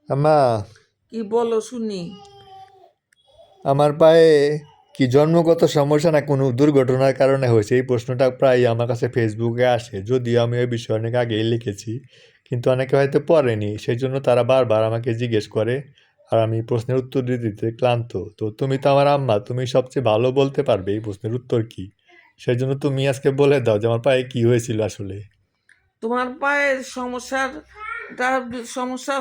আম্মা, কি বলো শুনি। আমার পায়ে কি জন্মগত সমস্যা না কোনো দুর্ঘটনার কারণে হয়েছে? এই প্রশ্নটা প্রায় আমার কাছে ফেসবুকে আসে, যদিও আমি এই বিষয়ে অনেক আগেই লিখেছি, কিন্তু অনেকে হয়তো পড়েনি, সেই জন্য তারা বারবার আমাকে জিজ্ঞেস করে। আর আমি প্রশ্নের উত্তর দিতে দিতে ক্লান্ত। তো তুমি তো আমার আম্মা, তুমি সবচেয়ে ভালো বলতে পারবে এই প্রশ্নের উত্তর কি। সেই জন্য তুমি আজকে বলে দাও যে আমার পায়ে কি হয়েছিল আসলে। তোমার পায়ের সমস্যা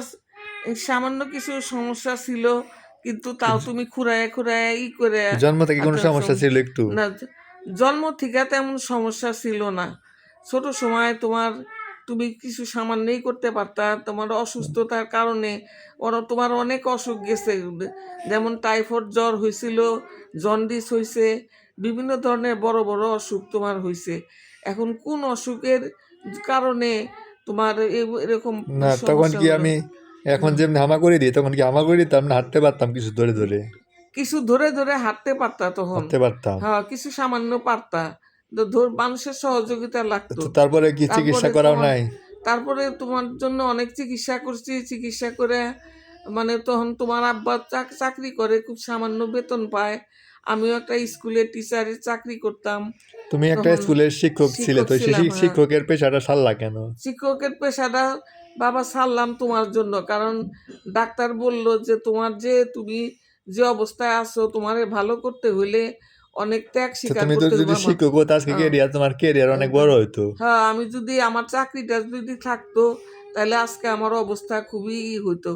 সামান্য কিছু সমস্যা ছিল, কিন্তু তাও তুমি খুঁড়ায় খুঁড়ায় করে কি জন্ম থেকে কোনো একটা সমস্যা ছিল একটু? না, জন্ম থেকে তেমন সমস্যা ছিল না। ছোট সময় তুমি কিছু সামান্যই করতে পারতা। তোমার অসুস্থতার কারণে তোমার অনেক অসুখ গেছে, যেমন টাইফয়েড জ্বর হয়েছিল, জন্ডিস হয়েছে, বিভিন্ন ধরনের বড় বড় অসুখ তোমার হয়েছে। এখন কোন অসুখের কারণে তোমার এরকম না, তখন সমস্যা কি হলো? আমি এখন হুম। যেমনি হামাগুড়ি দিই, তখন কি হামাগুড়ি দিতাম না হাঁটতে পারতাম কিছু ধরে ধরে? কিছু ধরে ধরে হাঁটতে পারতা তখন। হাঁটতে পারতাম। হ্যাঁ, কিছু সামান্য পারতা। মানুষের সহযোগিতা লাগতো। তো তারপরে কি চিকিৎসা তারপরে করাও তোমার নাই? তারপরে তোমার জন্য অনেক চিকিৎসা করছি। চিকিৎসা করে মানে তখন তোমার আব্বা চাকরি করে, খুব সামান্য বেতন পায়। আমিও একটা স্কুলের টিচারের চাকরি করতাম তুমি একটা তখন। স্কুলের শিক্ষক ছিলে, শিক্ষক তো সেই ছিলাম, হ্যাঁ। শিক্ষকের পেশাটা সারলা কেন? শিক্ষকের পেশাটা বাবা ছাড়লাম তোমার জন্য, কারণ ডাক্তার বলল যে তুমি যে অবস্থায় আছো, তোমারে ভালো করতে হইলে অনেক ত্যাগ তো স্বীকার তুমি তো করতে যদি হইবে আমার। শিক্ষক হতো আজকে হ্যাঁ, কেরিয়ার, তোমার কেরিয়ার অনেক বড় হইতো। হ্যাঁ, আমি যদি আমার চাকরিটা যদি থাকতো, তাহলে আজকে আমার অবস্থা খুবই হইতো।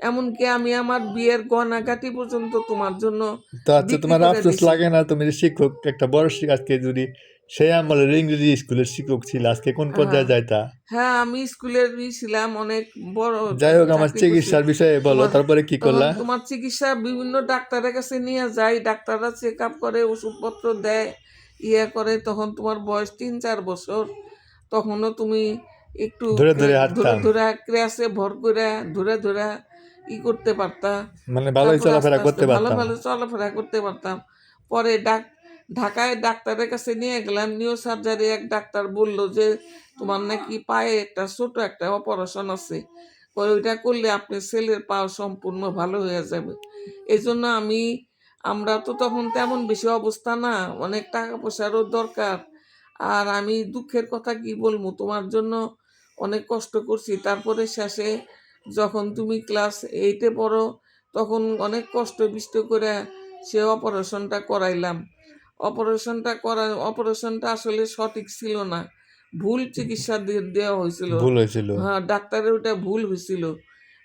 এমনকি আমি আমার বিয়ের গয়নাগাটি পর্যন্ত তোমার জন্য তো আচ্ছা, বিক্রি তোমার করে আফসোস দিছি। লাগে না? তুমি যে শিক্ষক, একটা বড় শিক্ষক, আজকে যদি সেই আমলের ইংরেজি স্কুলের শিক্ষক ছিল, আজকে কোন হ্যাঁ, পর্যায়ে যাইতা? হ্যাঁ, আমি স্কুলের ছিলাম, অনেক বড় যাই হোক, আমার চাকরি করছি। চিকিৎসার বিষয়ে বলো, তোমার তারপরে কি তখন করলা? তোমার চিকিৎসা বিভিন্ন ডাক্তারের কাছে নিয়ে যাই, ডাক্তাররা চেক আপ করে, ওষুধপত্র দেয়, করে। তখন তোমার বয়স 3-4 বছর। তখনও তুমি একটু ধরে ধরে ধরে হাঁটতাম? ধরে ক্রেসে ভর করে ধরে ধরে করতে পারতা। মানে ভালোই তারপরে আস্তে চলাফেরা আস্তে করতে ভালো পারতাম? ভালো চলাফেরা করতে পারতাম। পরে ঢাকায় ডাক্তারের কাছে নিয়ে গেলাম। নিউরো সার্জারি এক ডাক্তার বলল যে তোমার নাকি পায়ে একটা ছোট একটা অপারেশন আছে, পরে ওইটা করলে আপনার ছেলের পা সম্পূর্ণ ভালো হয়ে যাবে। এই জন্য আমরা তো তখন তেমন বেশি অবস্থা না, অনেক টাকা পয়সারও দরকার। আর আমি দুঃখের কথা কি বলবো, তোমার জন্য অনেক কষ্ট করছি। তারপরে শেষে যখন তুমি ক্লাস 8-এ পড়ো, তখন অনেক কষ্ট বিষ্ট করে সে অপারেশনটা করাইলাম। অপারেশনটা আসলে সঠিক ছিল না, ভুল চিকিৎসা দেওয়া হয়েছিল। ভুল হয়েছিল? হ্যাঁ, ডাক্তারের ওটা ভুল হয়েছিল।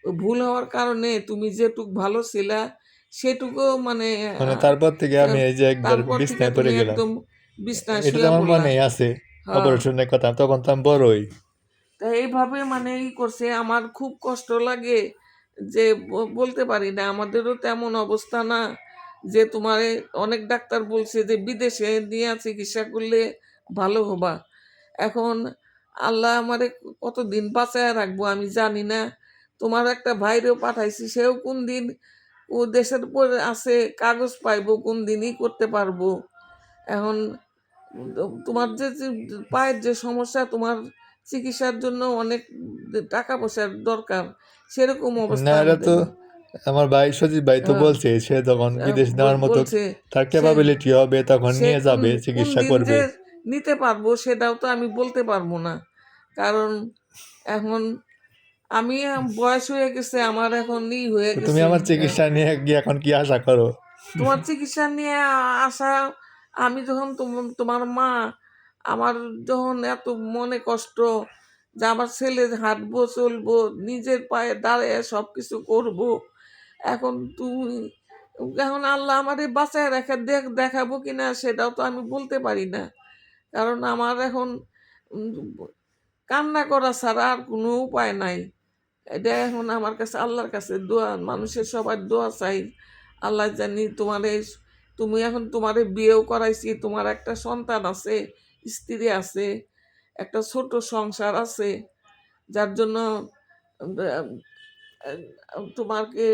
ও ভুল হওয়ার কারণে তুমি যেটুক ভালো ছিলা সেটুকু মানে মানে তারপর থেকে আমি এই যে একবার তারপর থেকে বিছনায় পড়ে তুমি গেলাম। একদম বিছনায় এটা তো শুয়ে আমার পড়লা। মনেই আছে। হ্যাঁ, অপারেশনের কথা তখন তো আমি বড়ই। তা এইভাবে মানে করছে, আমার খুব কষ্ট লাগে যে বলতে পারি না। আমাদেরও তেমন অবস্থা না যে তোমারে অনেক ডাক্তার বলছে যে বিদেশে নিয়ে চিকিৎসা করলে ভালো হবা। এখন আল্লাহ আমারে কতদিন বাঁচায় রাখবো আমি জানি না। তোমার একটা ভাইরেও পাঠাইছি, সেও কোন দিন ও দেশের উপর আছে, কাগজ পাইবো, কোন দিনই করতে পারবো। এখন তোমার যে পায়ের যে সমস্যা, তোমার চিকিৎসার জন্য অনেক টাকা পয়সার দরকার, সেরকম না, অবস্থা এটা আমাদের তো নেই। আমার ভাই সজীব ভাই তো আহ, বলছে, সে তখন বিদেশ নেওয়ার মতো বলছে তার সে ক্যাপাবিলিটি হবে, তখন সে নিয়ে কোন যাবে, কোন চিকিৎসা দিন যে করবে। নিতে পারবো সেটাও তো আমি বলতে পারবো না, কারণ এখন আমি বয়স হয়ে গেছে, আমার এখন হয়ে তো তুমি গেছে। আমার চিকিৎসা নিয়ে গিয়ে এখন কি আশা করো? তোমার চিকিৎসা নিয়ে আসা, আমি যখন তোমার মা, আমার যখন এত মনে কষ্ট যে আমার ছেলে হাঁটবো, চলবো, নিজের পায়ে দাঁড়িয়ে সব কিছু করবো। এখন এখন আল্লাহ আমারে বাঁচায় দেখাবো কিনা সেটাও তো আমি বলতে পারি না, কারণ আমার এখন উম, কান্না করা ছাড়া আর কোনো উপায় নাই। এটা এখন আমার কাছে আল্লাহর কাছে দোয়া, মানুষের সবার দোয়া চাই। আল্লাহ জানি তুমি এখন তোমারে বিয়েও করাইছি, তোমার একটা সন্তান আছে, স্ত্রী আছে, একটা ছোট সংসার আছে, যার জন্য তোমাকে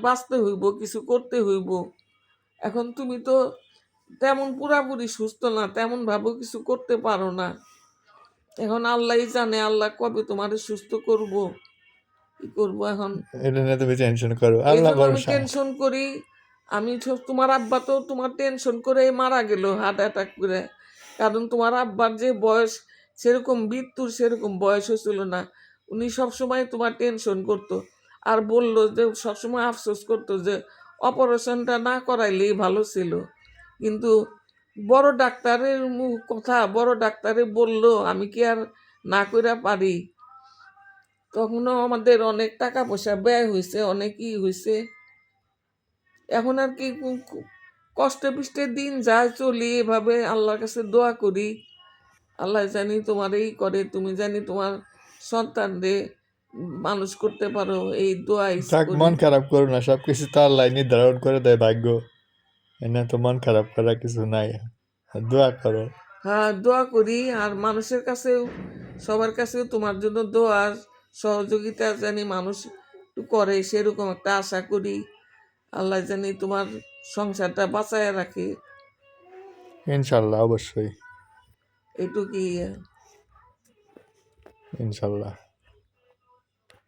বাঁচতে হইব, কিছু করতে হইব। এখন তুমি তো তেমন পুরাপুরি সুস্থ না, তেমন ভাবে কিছু করতে পারো না। এখন আল্লাহই জানে আল্লাহ কবে তোমারে সুস্থ করব। কি করবো এখন? এটা নিয়ে তুমি টেনশন করো, এই আল্লাহ জন্য আমি ভরসা। টেনশন করি। তোমার আব্বা তো তোমার টেনশন করে মারা গেল হার্ট অ্যাটাক করে। কারণ তোমার আব্বার যে বয়স, সেরকম মৃত্যুর সেরকম বয়স হয়েছিল না। উনি সবসময় তোমার টেনশন করতো, আর বললো যে সবসময় আফসোস করতো যে অপারেশনটা না করাইলেই ভালো ছিল। কিন্তু বড় ডাক্তারের কথা, বড় ডাক্তারে বললো, আমি কি আর না কইরা পারি? তখনও আমাদের অনেক টাকা পয়সা ব্যয় হয়েছে, অনেকই হয়েছে। এখন আর কি কষ্টে পিষ্টে দিন যায়, চলি এভাবে, আল্লাহর কাছে দোয়া করি। আল্লাহ জানি তোমার এই করে, তুমি জানি তোমার সন্তানরে মানুষ করতে পারো, এই দোয়া থাক, করি। মন খারাপ করো না, সব কিছু তো আল্লাহ নির্ধারণ করে দেয় ভাগ্য। এনে তো মন খারাপ করার কিছু নাই, দোয়া করো। হ্যাঁ, দোয়া করি। আর মানুষের কাছেও, সবার কাছেও তোমার জন্য দোয়া, সহযোগিতা জানি মানুষ একটু করে, সেরকম একটা আশা করি। আল্লাহ জানি তোমার সংসারটা বাঁচায় রাখে, ইনশাল্লাহ, অবশ্যই, এটুকুই। ইনশাল্লাহ।